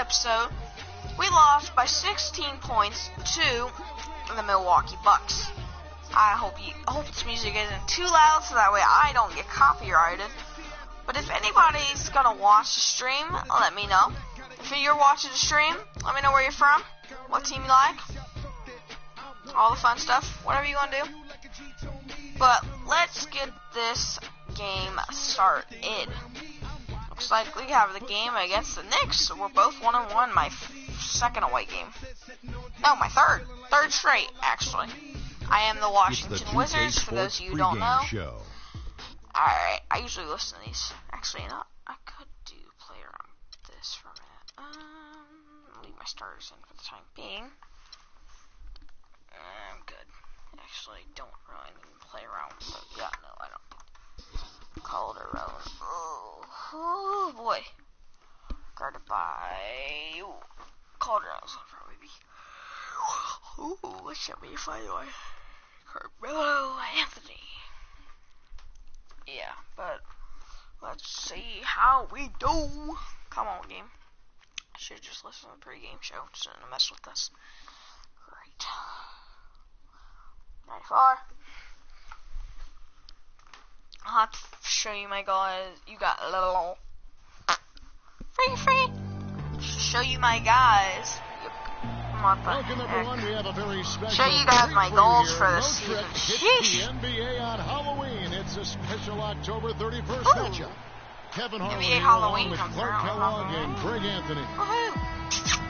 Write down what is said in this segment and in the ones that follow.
episode, we lost by 16 points to the Milwaukee Bucks. I hope this music isn't too loud so that way I don't get copyrighted. But if anybody's gonna watch the stream, let me know. If you're watching the stream, let me know where you're from, what team you like, all the fun stuff, whatever you want to do. But let's get this game started. Looks like we have the game against the Knicks, so we're both 1-1. My second away game. No, my third straight, actually. I am the Washington Wizards, for those of you who don't know. Alright, I usually listen to these. Actually, I could play around with this for a minute. Leave my starters in for the time being. I'm good. Actually, don't really need to play around with it. Yeah, no, I don't. Calderon. Oh boy. Guarded by... Calderon's gonna probably be... what shall we find on? Carmelo Anthony. Yeah, but let's see how we do. Come on, game. I should just listen to the pregame show. Just to mess with us. Great. 94. I'll have to show you my guys. You got a little free. Show you my guys. Welcome everyone. We have a very special show you guys my goals for this season. Sheesh. The NBA on Halloween. It's a special October 31st matchup. Kevin Harlan along with Clark Kellogg and Greg Anthony.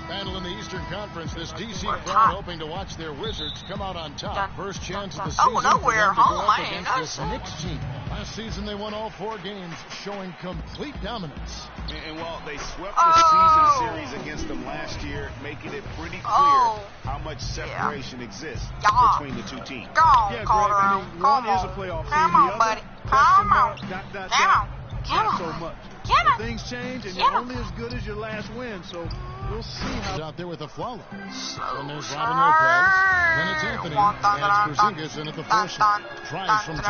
Battle in the Eastern Conference. This DC crowd hoping to watch their Wizards come out on top. First chance of the season. Oh no, we're home. I didn't know this Knicks team. Last season they won all 4 games, showing complete dominance. And while they swept the season series against them last year, making it pretty clear how much separation exists between the two teams. Yeah, Greg, I mean, one is a playoff team, the other, buddy. Come on. Not so much. But things change, and you're only as good as your last win, so we'll see how... Out there with a Flalo. Then there's Robin Lopez. Then it's Anthony. Adds Porzingis in at the first. Tries from 10.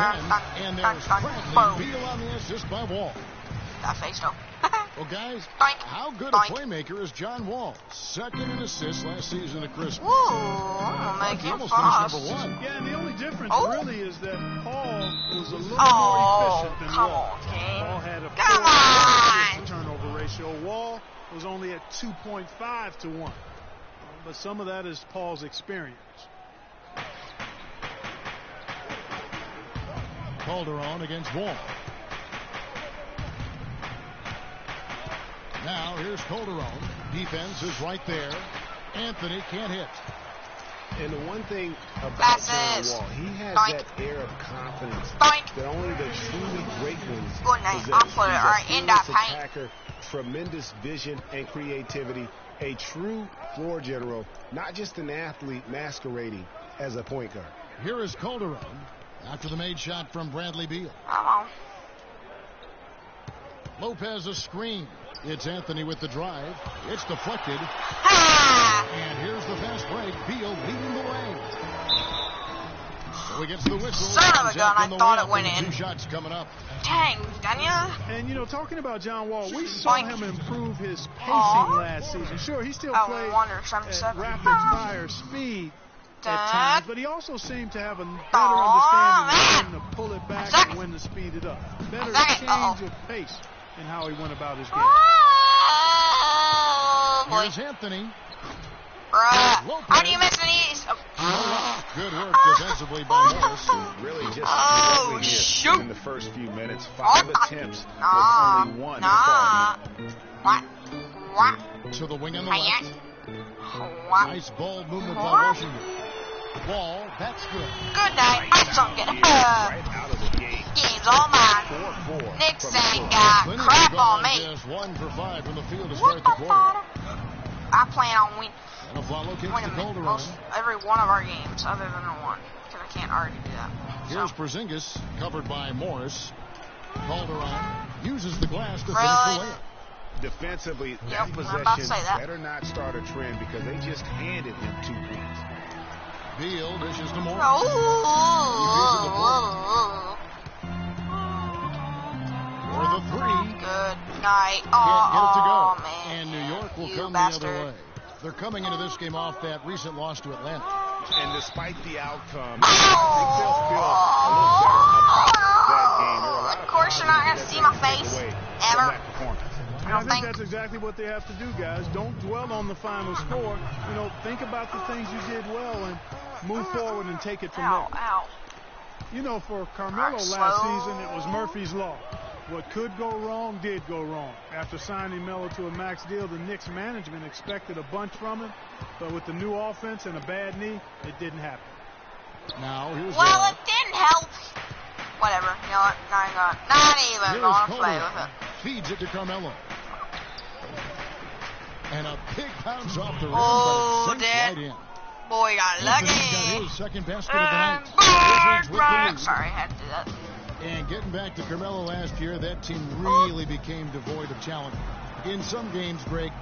And there's Bradley Beal on the assist by Wall. That face, though. Well, guys, Doink. how good a playmaker is John Wall? Second in assists last season at Christmas. Ooh, I'm gonna make him almost fast. finished number 1. Yeah, and the only difference really is that Paul was a little more efficient than Wall. Paul had a 4 turnover ratio. Wall was only at 2.5 to 1. But some of that is Paul's experience. Calderon against Wall. Now, here's Calderon. Defense is right there. Anthony can't hit. And the one thing about John Wall, he has that air of confidence that only the truly great ones possess. He's a fearless attacker, tremendous vision and creativity, a true floor general, not just an athlete masquerading as a point guard. Here is Calderon after the made shot from Bradley Beal. Come on. Lopez a screen. It's Anthony with the drive. It's deflected. And here's the fast break. Beal leading the way. So he gets the whistle. Son of a gun, I thought it went in. 2 shots coming up. Dang, Daniel. And, you know, talking about John Wall, we saw him improve his pacing last season. Sure, he still played at rapid fire speed at times, but he also seemed to have a better understanding of when to pull it back and when to speed it up. Better change of pace in how he went about his game. Here's Anthony. How do you miss these? Good work defensively by Morris. Really just shoot. In the first few minutes, 5 attempts with only 1 to the wing on the left. Nice ball movement by Washington. Wall, that's good. Good night. I'm sunken. Right out of the gate. Game's all mine. Knicks ain't got crap on me. Just 1 for 5 from the field to start the quarter. I plan on winning every one of our games other than the one. Because I can't already do that. Here's Porzingis, covered by Morris. Calderon uses the glass to finish the layup. Defensively, that possession better not start a trend because they just handed him 2 points. Beal dishes to Morris. For the 3. Good night. Can't get it to go. Man. And New York will come bastard. the other way. They're coming into this game off that recent loss to Atlanta. And despite the outcome, I think they'll feel a little better about that game. Of course you're not going to see my face, ever. I think that's exactly what they have to do, guys. Don't dwell on the final score. You know, think about the things you did well and move forward and take it from there. Ow. You know, for Carmelo last season, it was Murphy's Law. What could go wrong did go wrong. After signing Melo to a max deal, the Knicks management expected a bunch from him, but with the new offense and a bad knee, it didn't happen. Now here's it didn't help. Whatever. You know what? Not even going to play with it. Feeds it to Carmelo. And a big bounce off the rim, but it right in. Boy got lucky. Got his second basket of the night. Sorry, I had to do that. And getting back to Carmelo last year, that team really became devoid of challenge. In some games, Greg,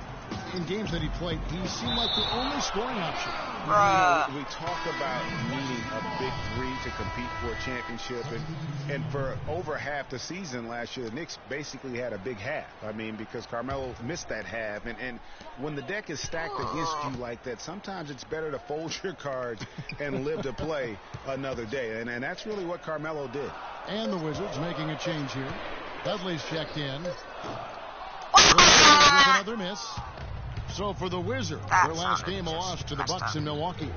in games that he played, he seemed like the only scoring option. You know, we talk about needing a big three to compete for a championship, and for over half the season last year, the Knicks basically had a big half. I mean, because Carmelo missed that half, and when the deck is stacked against you like that, sometimes it's better to fold your cards and live to play another day, and that's really what Carmelo did. And the Wizards making a change here. Dudley's checked in. With another miss. So for the Wizards, their last game a loss to the Bucks in Milwaukee.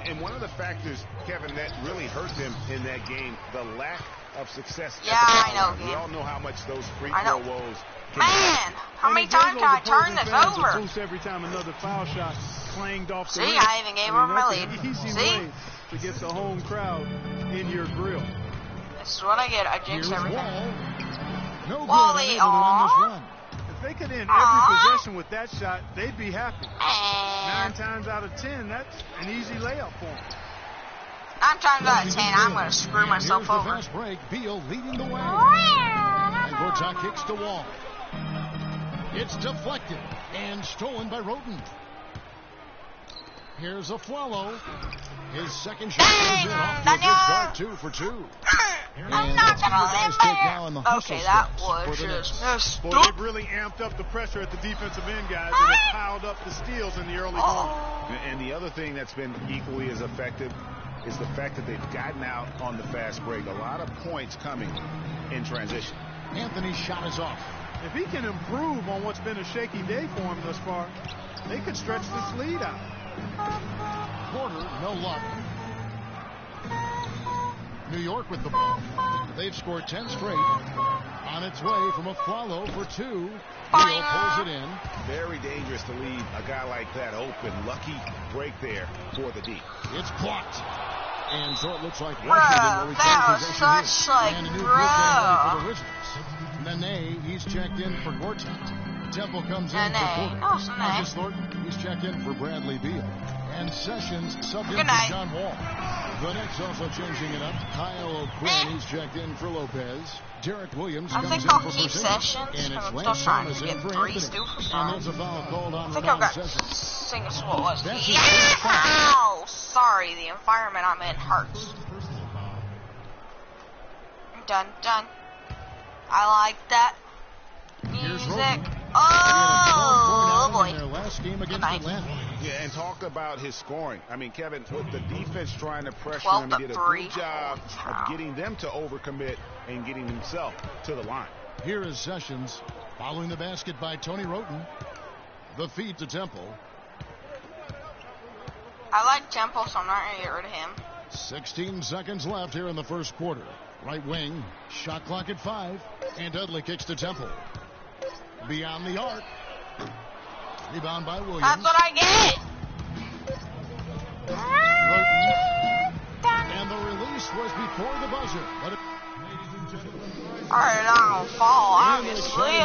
And one of the factors, Kevin, that really hurt them in that game, the lack of success. Yeah, I know. We all know how much those free throw woes. Man, how many times can I turn this over? Every time another foul shot clanged off the rim. I even gave her my lead. Easy way to get the home crowd in your grill. This is what I get. I jinx everything. No Wally, if they could end every possession with that shot, they'd be happy. 9 times out of 10, that's an easy layup for them. 9 times out of 10, I'm going to screw myself over. The fast break. Beal leading the way. And Gortat kicks the wall. It's deflected and stolen by Roten. Here's Afflalo. His second shot goes in off the good start, 2 for 2. I'm not going to live there. Okay, that was just messed up. They've really amped up the pressure at the defensive end, guys, and they've piled up the steals in the early going. And the other thing that's been equally as effective is the fact that they've gotten out on the fast break. A lot of points coming in transition. Anthony's shot is off. If he can improve on what's been a shaky day for him thus far, they could stretch this lead out. Porter, no luck. New York with the ball. They've scored 10 straight. On its way from Afflalo for 2. Beal pulls it in. Very dangerous to leave a guy like that open. Lucky break there for the D. It's blocked. And so it looks like Washington will retain possession here. And a new for the Wizards. Nene, he's checked in for Gortat. Temple comes in for Porter. Marcus Thornton, he's checked in for Bradley Beal. And Sessions subbed in for John Wall. The Knicks also changing it up. Kyle O'Quinn, he's checked in for Lopez. Derek Williams comes in for Sessions. And it's Lance Thomas in for Anthony. And there's a foul called on Ramon Sessions. Ow! Sorry, the environment I'm in hurts. Dun dun. I like that music. Oh boy. Their last game against Atlanta. Yeah, and talk about his scoring. I mean, Kevin, with the defense trying to pressure him, he did a good job of getting them to overcommit and getting himself to the line. Here is Sessions following the basket by Tony Roten. The feed to Temple. I like Temple, so I'm not going to get rid of him. 16 seconds left here in the first quarter. Right wing, shot clock at 5, and Dudley kicks to Temple. Beyond the arc. Rebound by Williams. That's what I get. And the release was before the buzzer. But Alright, I'm gonna fall, obviously.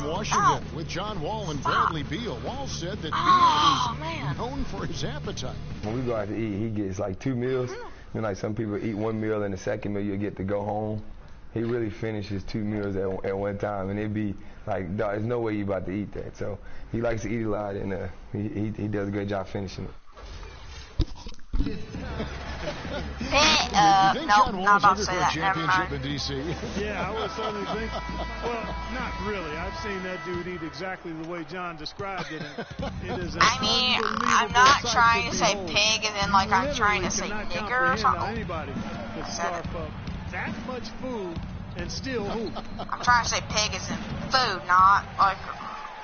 Washington with John Wall and Bradley Beal. Wall said that Beal is known for his appetite. When we go out to eat, he gets like 2 meals. You know, like some people eat 1 meal and the second meal you get to go home. He really finishes 2 meals at one time, and it'd be like, there's no way you about to eat that. So he likes to eat a lot, and he does a great job finishing it. Nope, not about to say that. Never mind. Yeah, I would certainly think. Well, not really. I've seen that dude eat exactly the way John described it. It is I'm not trying to say pig and then like I'm trying to say nigger or something. Anybody could scarf up that much food and still hoop. I'm trying to say pig is in food, not like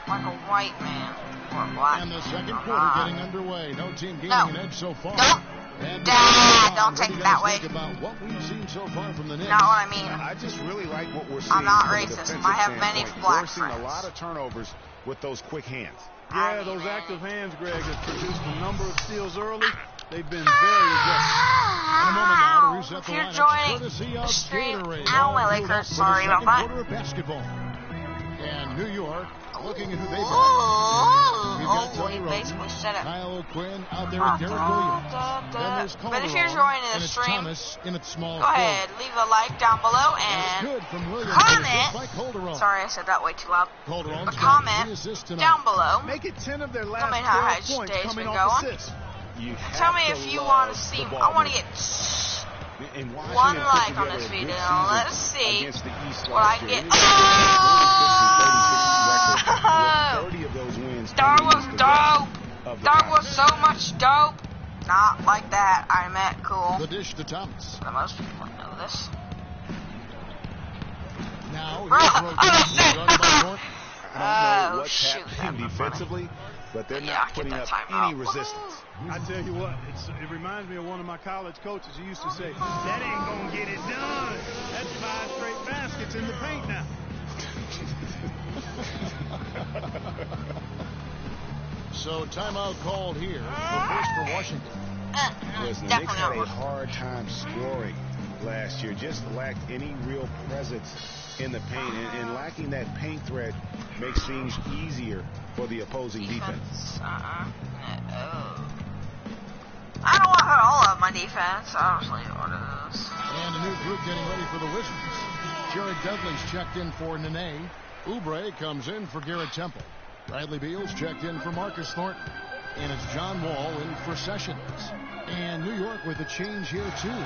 a white man or a black. And the second quarter getting underway. No team gaining an edge so far. Dad, don't take it that way. What we've seen so far from the Knicks. Not what I mean. I just really like what we're seeing. I'm not racist. I have many black friends. We're seeing a lot of turnovers with those quick hands. Yeah, those active hands, Greg, have produced a number of steals early. They've been very aggressive. In a moment now to reset the If you're lineup, joining courtey the of stream, Gatorade. ow, my Lakers, sorry about that. Quarter of basketball. And New York looking at who they've got. We basically set up. Kyle Quinn out there with Derek Williams. Then there's Calderon, but if you're joining the and it's stream, Thomas in its small go ahead, leave a like down below and comment. Sorry, I said that way too loud. But comment down below. Make it 10 of their last Tell me how 12 points today's coming been off going. assists. Tell me if you want to see. I want to get one like on this video. Let's see what I get. Oh! Dog was dope. Dog was so much dope. Not like that. I meant cool. The dish to Thomas. But most people know this. Now, I don't know what's happening defensively, but they're not putting up any resistance. I tell you what, it reminds me of one of my college coaches who used to say, that ain't going to get it done. That's 5 straight baskets in the paint now. So timeout called here. The first for Washington. Listen, the Knicks had a hard time scoring last year. Just lacked any real presence in the paint. And lacking that paint threat makes things easier for the opposing defense. I don't want to hurt all of my defense. Honestly, what it is. And a new group getting ready for the Wizards. Jared Dudley's checked in for Nene. Oubre comes in for Garrett Temple. Bradley Beal's checked in for Marcus Thornton. And it's John Wall in for Sessions. And New York with a change here, too.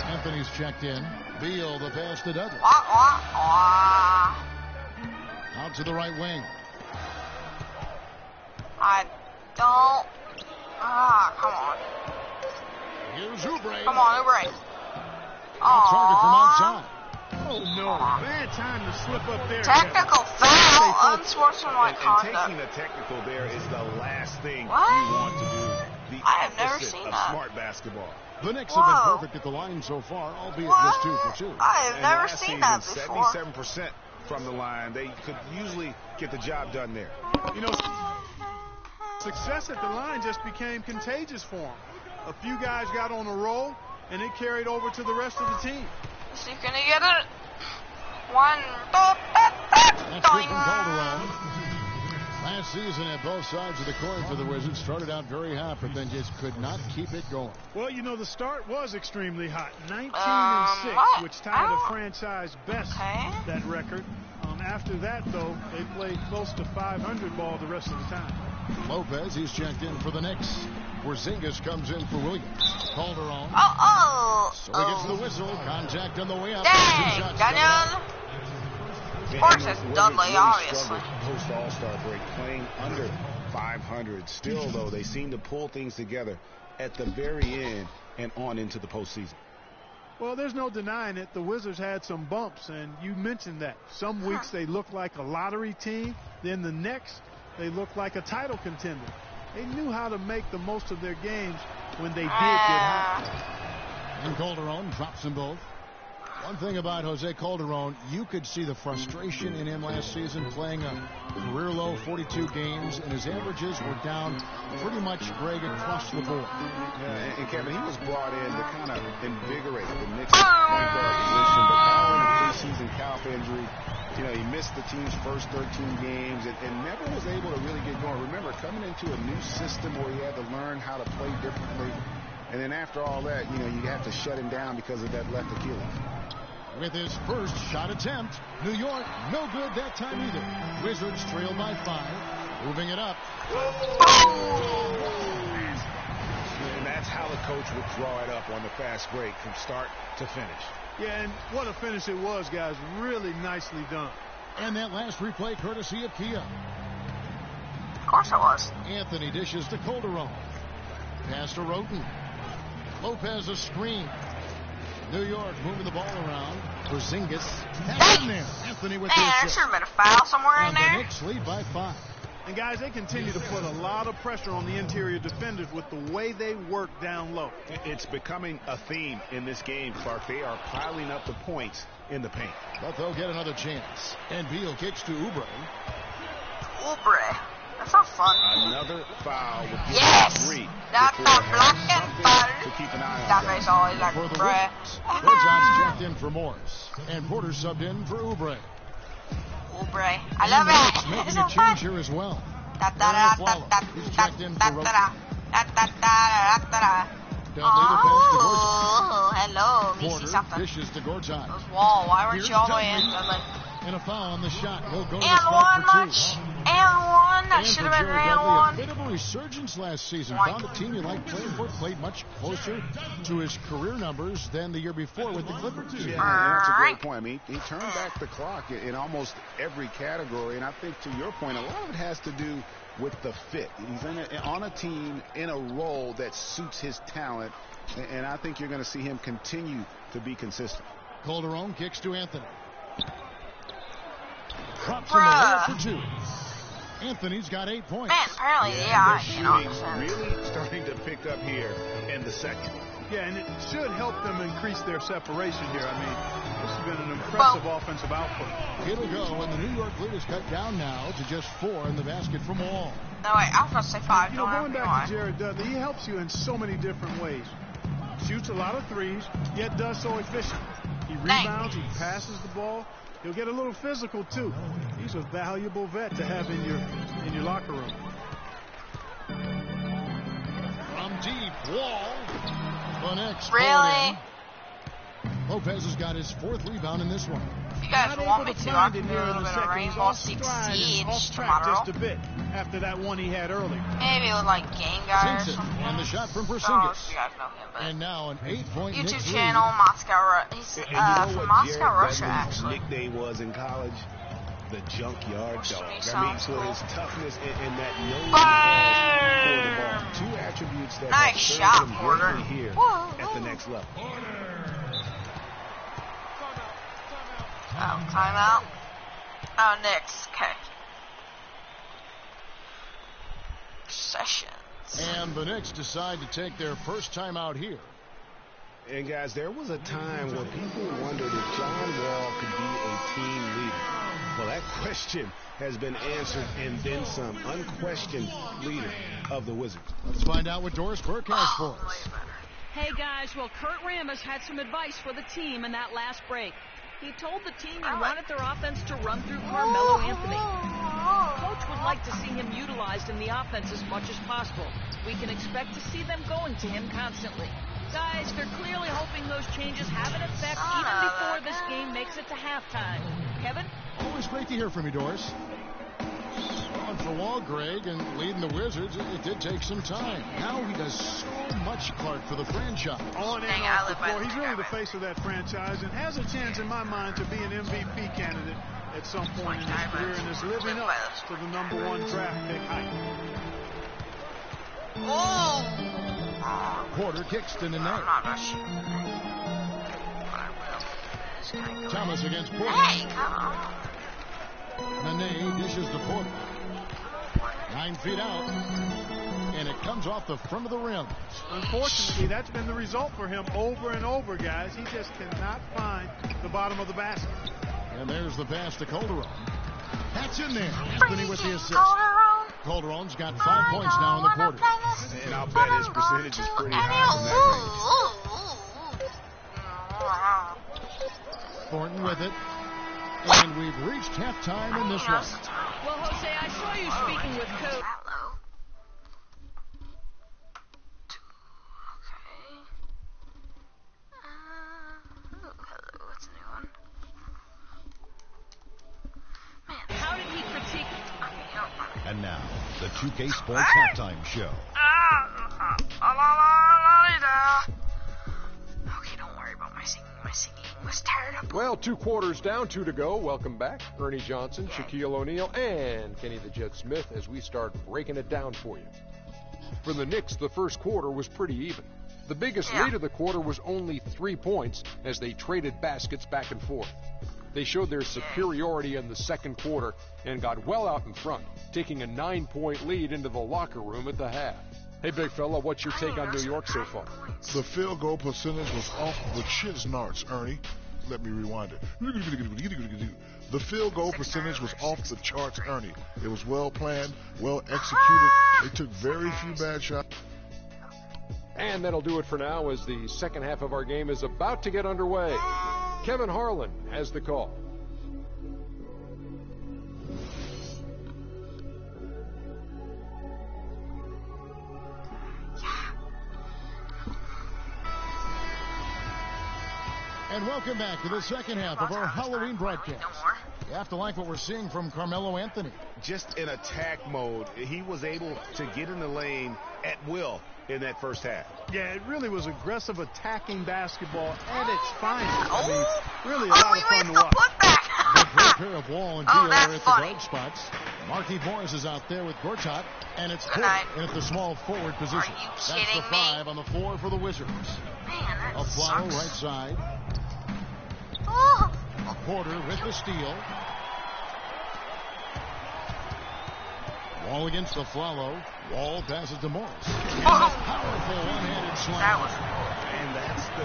Anthony's checked in. Beal, the pass to Dudley. Out to the right wing. I don't. Come on. Here's Oubre. Come on, Oubre. Target from outside. Oh, no. Bad time to slip up there. Technical foul. Unsportsmanlike conduct. And taking the technical there is the last thing you want to do. I have never seen that. Smart basketball. The Knicks have been perfect at the line so far, albeit just 2 for 2. I have never seen that before. 77% from the line. They could usually get the job done there. You know, success at the line just became contagious for him. A few guys got on a roll, and it carried over to the rest of the team. Is he going to get it? One. That's good from Calderon. Last season at both sides of the coin for the Wizards started out very hot, but then just could not keep it going. Well, you know, the start was extremely hot. 19-6, which tied a franchise best that record. After that, though, they played close to 500 ball the rest of the time. Lopez, he's checked in for the Knicks. Porzingis comes in for Williams. Calderon. So he gets the whistle. Contact on the way up. Dang, Daniel. Of course, it's Dudley, obviously. Post All-Star break, playing under 500. Still, though, they seem to pull things together at the very end and on into the postseason. Well, there's no denying it. The Wizards had some bumps, and you mentioned that. Some weeks they look like a lottery team. Then the next, they look like a title contender. They knew how to make the most of their games when they did get hot. And Calderon drops them both. One thing about Jose Calderon, you could see the frustration in him last season playing a career-low 42 games, and his averages were down pretty much, Greg, across the board. Yeah, and Kevin, he was brought in to kind of invigorate the Knicks' point guard position, but following a preseason calf injury, you know, he missed the team's first 13 games and never was able to really get going. Remember, coming into a new system where he had to learn how to play differently, and then after all that, you know, you have to shut him down because of that left Achilles. With his first shot attempt, New York, no good that time either. Wizards trailed by 5, moving it up. And that's how the coach would draw it up on the fast break from start to finish. Yeah, and what a finish it was, guys. Really nicely done. And that last replay courtesy of Kia. Of course it was. Anthony dishes to Calderon. Pass to Roten. Lopez a screen. New York moving the ball around. Porzingis. That's in there. Anthony with the assist. There should have been a foul somewhere in there. The Knicks lead by 5. And guys, they continue to put a lot of pressure on the interior defenders with the way they work down low. It's becoming a theme in this game, Clark. They are piling up the points in the paint. But they'll get another chance. And Beal kicks to Oubre. Oubre. That's not fun. Another foul with yes! 3. That's a blocking foul. To keep an eye on that face always like for the bruh. Redzone's checked in for Morris. And Porter subbed in for Oubre. Oubre. I love it. Making It's a so change fun. here as well. He's checked in for Roten. Oh, hello. Let me see something. Dishes to Gortat. Those wall. Why weren't you all the way in? And a foul on the shot. He'll go to the And spot one for much. And one. That should have been and one. A bit of a resurgence last season. Like. Found a team you like playing for. Played much closer to his career numbers than the year before with the Clippers. Yeah, and that's a great point. I mean, he turned back the clock in almost every category. And I think to your point, a lot of it has to do with the fit. He's on a team in a role that suits his talent. And I think you're going to see him continue to be consistent. Calderon kicks to Anthony. Drops him away for 2. Anthony's got 8 points. Man, apparently, Really starting to pick up here in the second. Yeah, and it should help them increase their separation here. I mean, this has been an impressive offensive output. It'll go, and the New York lead is cut down now to just 4 in the basket from Wall. No, wait, I was going to say 5. Going back to Jared Dudley, he helps you in so many different ways. Shoots a lot of threes, yet does so efficiently. He rebounds, he passes the ball. He'll get a little physical, too. He's a valuable vet to have in your locker room. From deep, Wall. The next. Really? Lopez has got his 4th rebound in this one. If you guys want me to, I can do a little bit of Rainbow Six Siege tomorrow. Just a bit after that one he had earlier. Maybe with like Game Guy or something. And the shot from Porzingis. You guys know him, but and now an 8-point YouTube channel, Moscow. He's from Moscow, Russia, actually. His nickname was in college the Junkyard Dog. I mean, for his toughness and that no for the ball. 2 attributes that nice shot, Porter. Here at the next level. Oh, timeout. Oh, Knicks. Okay. Sessions. And the Knicks decide to take their first timeout here. And guys, there was a time when people wondered if John Wall could be a team leader. Well, that question has been answered and then some. Unquestioned leader of the Wizards. Let's find out what Doris Burke has for us. Hey guys, well, Kurt Rambis had some advice for the team in that last break. He told the team he wanted their offense to run through Carmelo Anthony. Coach would like to see him utilized in the offense as much as possible. We can expect to see them going to him constantly. Guys, they're clearly hoping those changes have an effect even before this game makes it to halftime. Kevin? Always great to hear from you, Doris. On for Wall, Greg, and leading the Wizards, it did take some time. Now he does so much, Clark, for the franchise. On and off the floor. He's really the face of that franchise and has a chance, in my mind, to be an MVP candidate at some point in his career and is living up to the #1 draft pick hype. Oh! Porter kicks to the net. I'm not rushing. Thomas against Porter. Hey, come on. Nene dishes to Porter. 9 feet out. And it comes off the front of the rim. Unfortunately, that's been the result for him over and over, guys. He just cannot find the bottom of the basket. And there's the pass to Calderon. That's in there. Anthony with the assist. Calderon's got 5 points now in the quarter. And I'll bet his percentage is pretty high. Thornton with it. And we've reached halftime in this one. Well, Jose, I saw you speaking with Coach. Hello. Hello, what's a new one? Man. How did he critique? And now, the 2K Sports Halftime Show. Okay, don't worry about my singing. My singing was terrible. Well, 2 quarters down, 2 to go. Welcome back, Ernie Johnson, Shaquille O'Neal, and Kenny the Jet Smith as we start breaking it down for you. For the Knicks, the first quarter was pretty even. The biggest lead of the quarter was only 3 points as they traded baskets back and forth. They showed their superiority in the second quarter and got well out in front, taking a 9-point lead into the locker room at the half. Hey, big fella, what's your take on New York so far? The field goal percentage was off the shiznarts, Ernie. Let me rewind it. The field goal percentage was off the charts, Ernie. It was well planned, well executed. They took very few bad shots. And that'll do it for now as the second half of our game is about to get underway. Kevin Harlan has the call. And welcome back to the second half of our Halloween broadcast. You have to like what we're seeing from Carmelo Anthony. Just in attack mode, he was able to get in the lane at will in that first half. Yeah, it really was aggressive attacking basketball at its finest. I mean, really a lot of fun to watch. A great pair of Wall and Beal are at the guard spots. Marquise Morris is out there with Gortat, and it's Porter in at the small forward position. That's the 5 on the floor for the Wizards. Man, a Flotto right side. Porter with the steal. Wall against the Flalo. Wall passes to Morris. Powerful one-handed slam. And that's the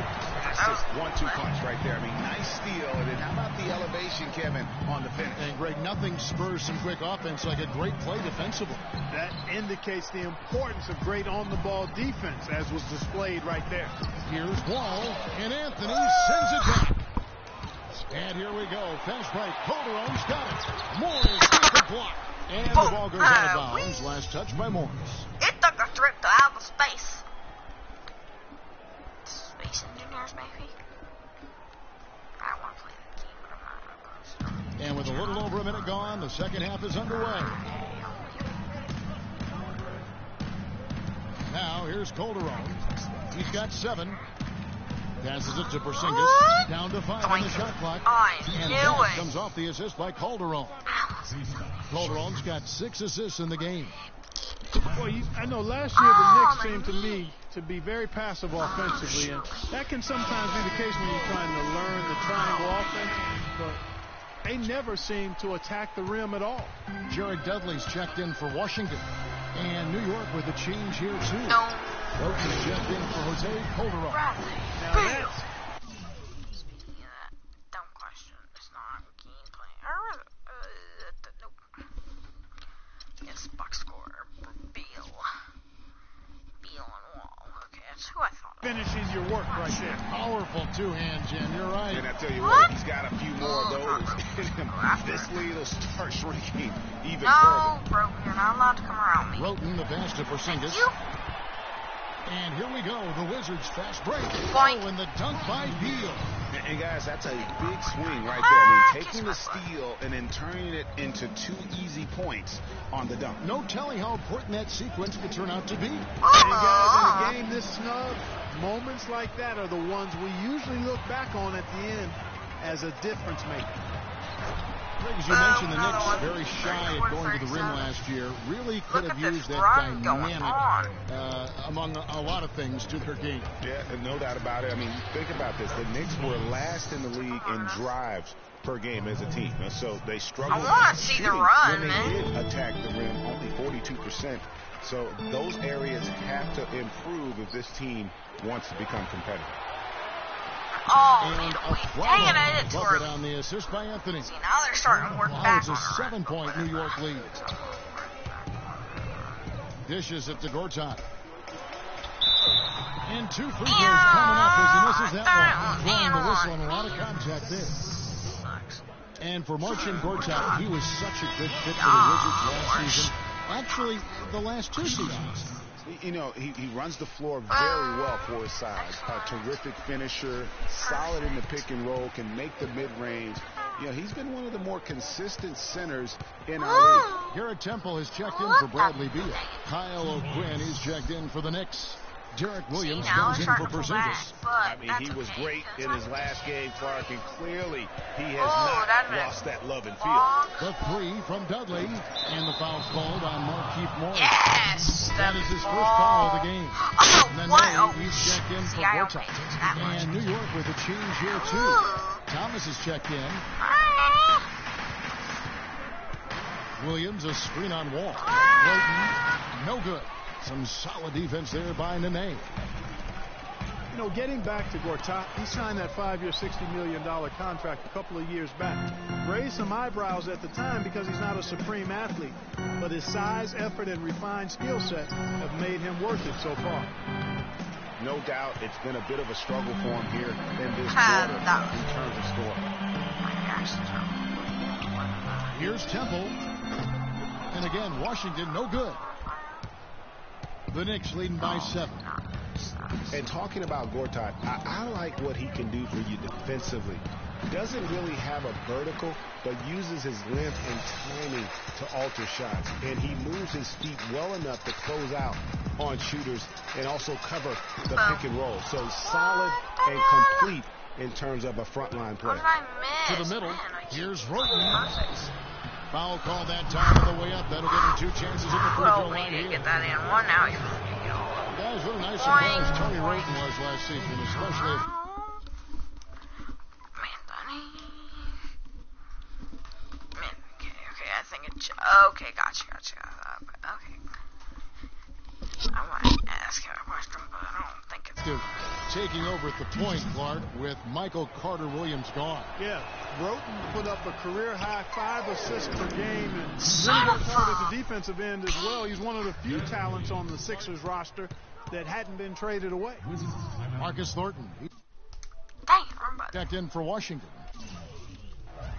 classic 1-2 punch right there. I mean, nice steal. And then how about the elevation, Kevin, on the finish? And Greg, nothing spurs some quick offense like a great play defensively. That indicates the importance of great on-the-ball defense, as was displayed right there. Here's Wall, and Anthony sends it back. And here we go. Fence right. Calderon's got it. Morris gets the block. And the ball goes out of bounds. Last touch by Morris. It took a trip to outer space. Space Engineers, maybe? I don't want to play the game, but I'm not going to. And with a little over a minute gone, the second half is underway. Now, here's Calderon. He's got 7. Passes it to Porzingis. Down to 5 on the shot clock. And that comes off the assist by Calderon. Calderon's got 6 assists in the game. Well, I know last year the Knicks seemed to me to be very passive offensively, and that can sometimes be the case when you're trying to learn the triangle offense, but they never seem to attack the rim at all. Jared Dudley's checked in for Washington, and New York with a change here too. Roach is checked in for Jose Calderon. Speaking of that, dumb question. It's not gameplay. Nope. It's box score. Beal and Wall. Okay, that's who I thought. Finishing your work right there. Powerful 2-hand jam. You're right. And I tell you what, he's got a few more of those in him. This lead will start shrinking even further. No, bro, you're not allowed to come around me. Roten, the pass to Porzingis. And here we go, the Wizards fast break. And the dunk by Beal. And guys, that's a big swing right there. I mean, taking the steal and then turning it into 2 easy points on the dunk. No telling how important that sequence could turn out to be. And guys, in a game this snug, moments like that are the ones we usually look back on at the end as a difference maker. As you mentioned, the Knicks very shy at going to the rim last year. Really could have used that dynamic among a lot of things to their game. Yeah, no doubt about it. I mean, think about this. The Knicks were last in the league in drives per game as a team. So they struggled. I want to see the run, when they did attack the rim, only 42%. So those areas have to improve if this team wants to become competitive. Oh, man, dang it, I did it to her. On the assist by Anthony. See, now they're starting to work back. It's a 7-point New York lead. Dishes it to Gortat. And 2 free throws coming up as he misses that one. Blowing the whistle and a lot of contact there. And for Marcin Gortat, he was such a good fit for the Wizards last season. Actually, the last 2 seasons. You know, he runs the floor very well for his size. A terrific finisher, solid in the pick and roll, can make the mid-range. You know, he's been one of the more consistent centers in our league. Garrett Temple has checked in for Bradley Beal. Kyle O'Quinn is checked in for the Knicks. Derek Williams comes in for Porzingis. I mean, he was great in his last game, Clark, and clearly he has not lost that love and feel. The three from Dudley, and the foul called on Markieff Morris. Yes! That is his first foul of the game. Oh, and then what? he's checked in for Gortat. And New York with a change here, too. Thomas is checked in. Williams, a screen on Wall. Roten, no good. Some solid defense there by Nene. You know, getting back to Gortat, he signed that 5-year, $60 million contract a couple of years back. Raised some eyebrows at the time because he's not a supreme athlete. But his size, effort, and refined skill set have made him worth it so far. No doubt it's been a bit of a struggle for him here in this quarter in terms of scoring. Here's Temple. And again, Washington, no good. The Knicks leading by 7. And talking about Gortat, I like what he can do for you defensively. Doesn't really have a vertical, but uses his length and timing to alter shots. And he moves his feet well enough to close out on shooters and also cover the pick and roll. So solid and complete in terms of a frontline play. To the middle, here's Roten. Foul call that time on the way up. That'll give him 2 chances at the free throw line here. Get that in. One now. That was really nice surprise Tony Roten was last season, especially. Okay, I think it's. Okay, gotcha. Okay. I might ask him a question, but I don't think it's. Taking over at the point, Clark, with Michael Carter-Williams gone. Yeah, Roten put up a career-high 5 assists per game and really worked hard at the defensive end as well. He's one of the few talents on the Sixers roster that hadn't been traded away. Marcus Thornton. Checked in for Washington.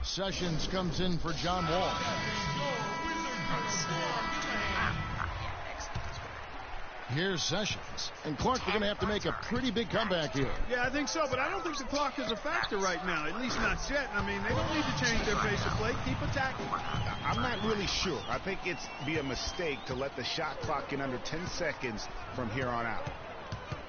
Sessions comes in for John Wall. Here's Sessions. And Clark, we're going to have to make a pretty big comeback here. Yeah, I think so, but I don't think the clock is a factor right now, at least not yet. I mean, they don't need to change their pace of play. Keep attacking. I'm not really sure. I think it's be a mistake to let the shot clock get under 10 seconds from here on out.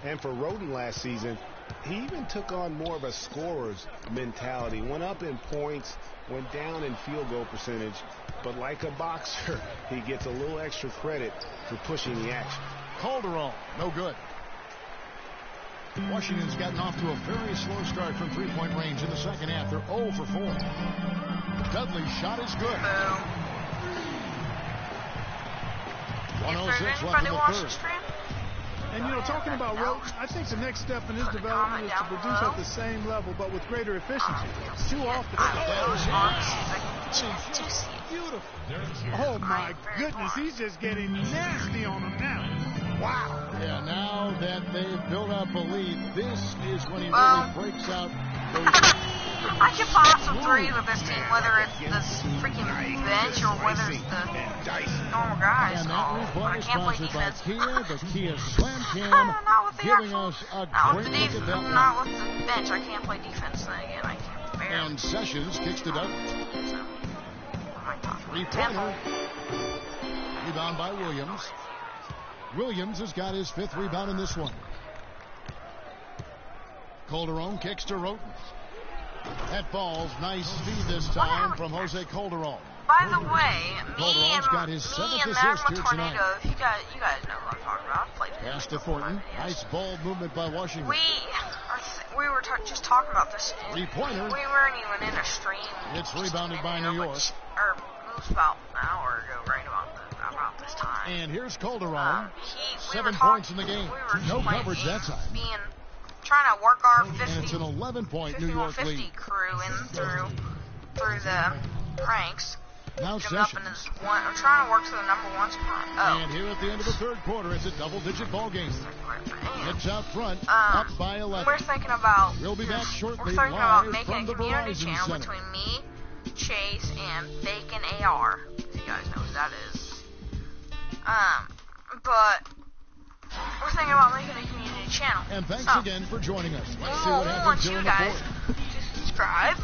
And for Roten last season, he even took on more of a scorer's mentality. Went up in points, went down in field goal percentage. But like a boxer, he gets a little extra credit for pushing the action. Calderon, no good. Washington's gotten off to a very slow start from three-point range in the second half. They're 0 for 4. Dudley's shot is good. 106 left in the third. And, you know, talking about Roten, I think the next step in his development is to produce at the same level, but with greater efficiency. Too often. Beautiful. Oh, my goodness. He's just getting nasty on him now. Wow. Yeah, now that they've built up a lead, this is when he really breaks out. I can pop some threes with this team, whether it's the freaking bench or whether it's the normal guys. And that replay is sponsored by Kia, the Kia Slam Cam, giving us a great look at that one. Not with the bench. I can't play defense then again. I can't barely. And Sessions kicks it up. Three-pointer. Rebound by Williams. Williams has got his 5th rebound in this one. Calderon kicks to Roten. That ball's nice speed this time from Jose Calderon. By the way, Calderon's got his 7th assist here tonight. You guys know what I'm talking about. Pass to Thornton. Nice ball movement by Washington. We were just talking about this. Three-pointer. We weren't even in a stream. It's rebounded by New York. It was about an hour ago, right about this time. And here's Calderon. 7 points in the game. No coverage that time. Trying to work our 50. And it's an 11-point New York lead. Crew in through the ranks. Now Sessions. I'm trying to work to the #1 spot. And here at the end of the third quarter, it's a double-digit ball game. It's out front, up by 11. We're thinking about. We'll be back shortly. We're thinking about making a community channel between me, Chase, and Bacon AR. If you guys know who that is. But we're thinking about making a community channel. And thanks again for joining us. Let's see what happens here in the fourth. To subscribe.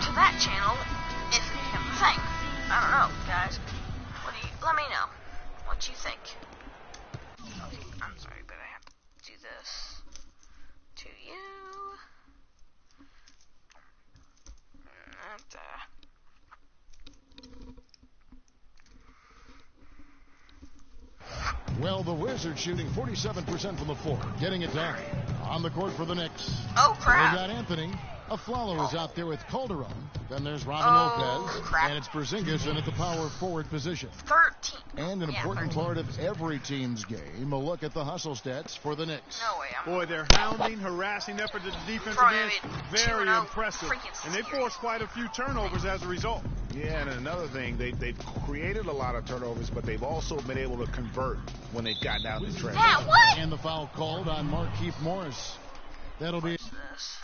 to that channel if it becomes a thing. I don't know, guys. Let me know what you think. Okay, I'm sorry, but I have to do this to you. And, well, the Wizards shooting 47% from the floor, getting it down. On the court for the Knicks. Oh, crap. They got Anthony. Aflalo is out there with Calderon. Then there's Robin Lopez. Crap. And it's Porzingis in at the power forward position. 13. And an important part of every team's game, a look at the hustle stats for the Knicks. No way. Boy, their hounding, harassing effort at the defensive end, very impressive. And they forced quite a few turnovers as a result. Yeah, and another thing, they've created a lot of turnovers, but they've also been able to convert when they've gotten out in the trench. Yeah, what? And the foul called on Markieff Morris. That'll be... What's this?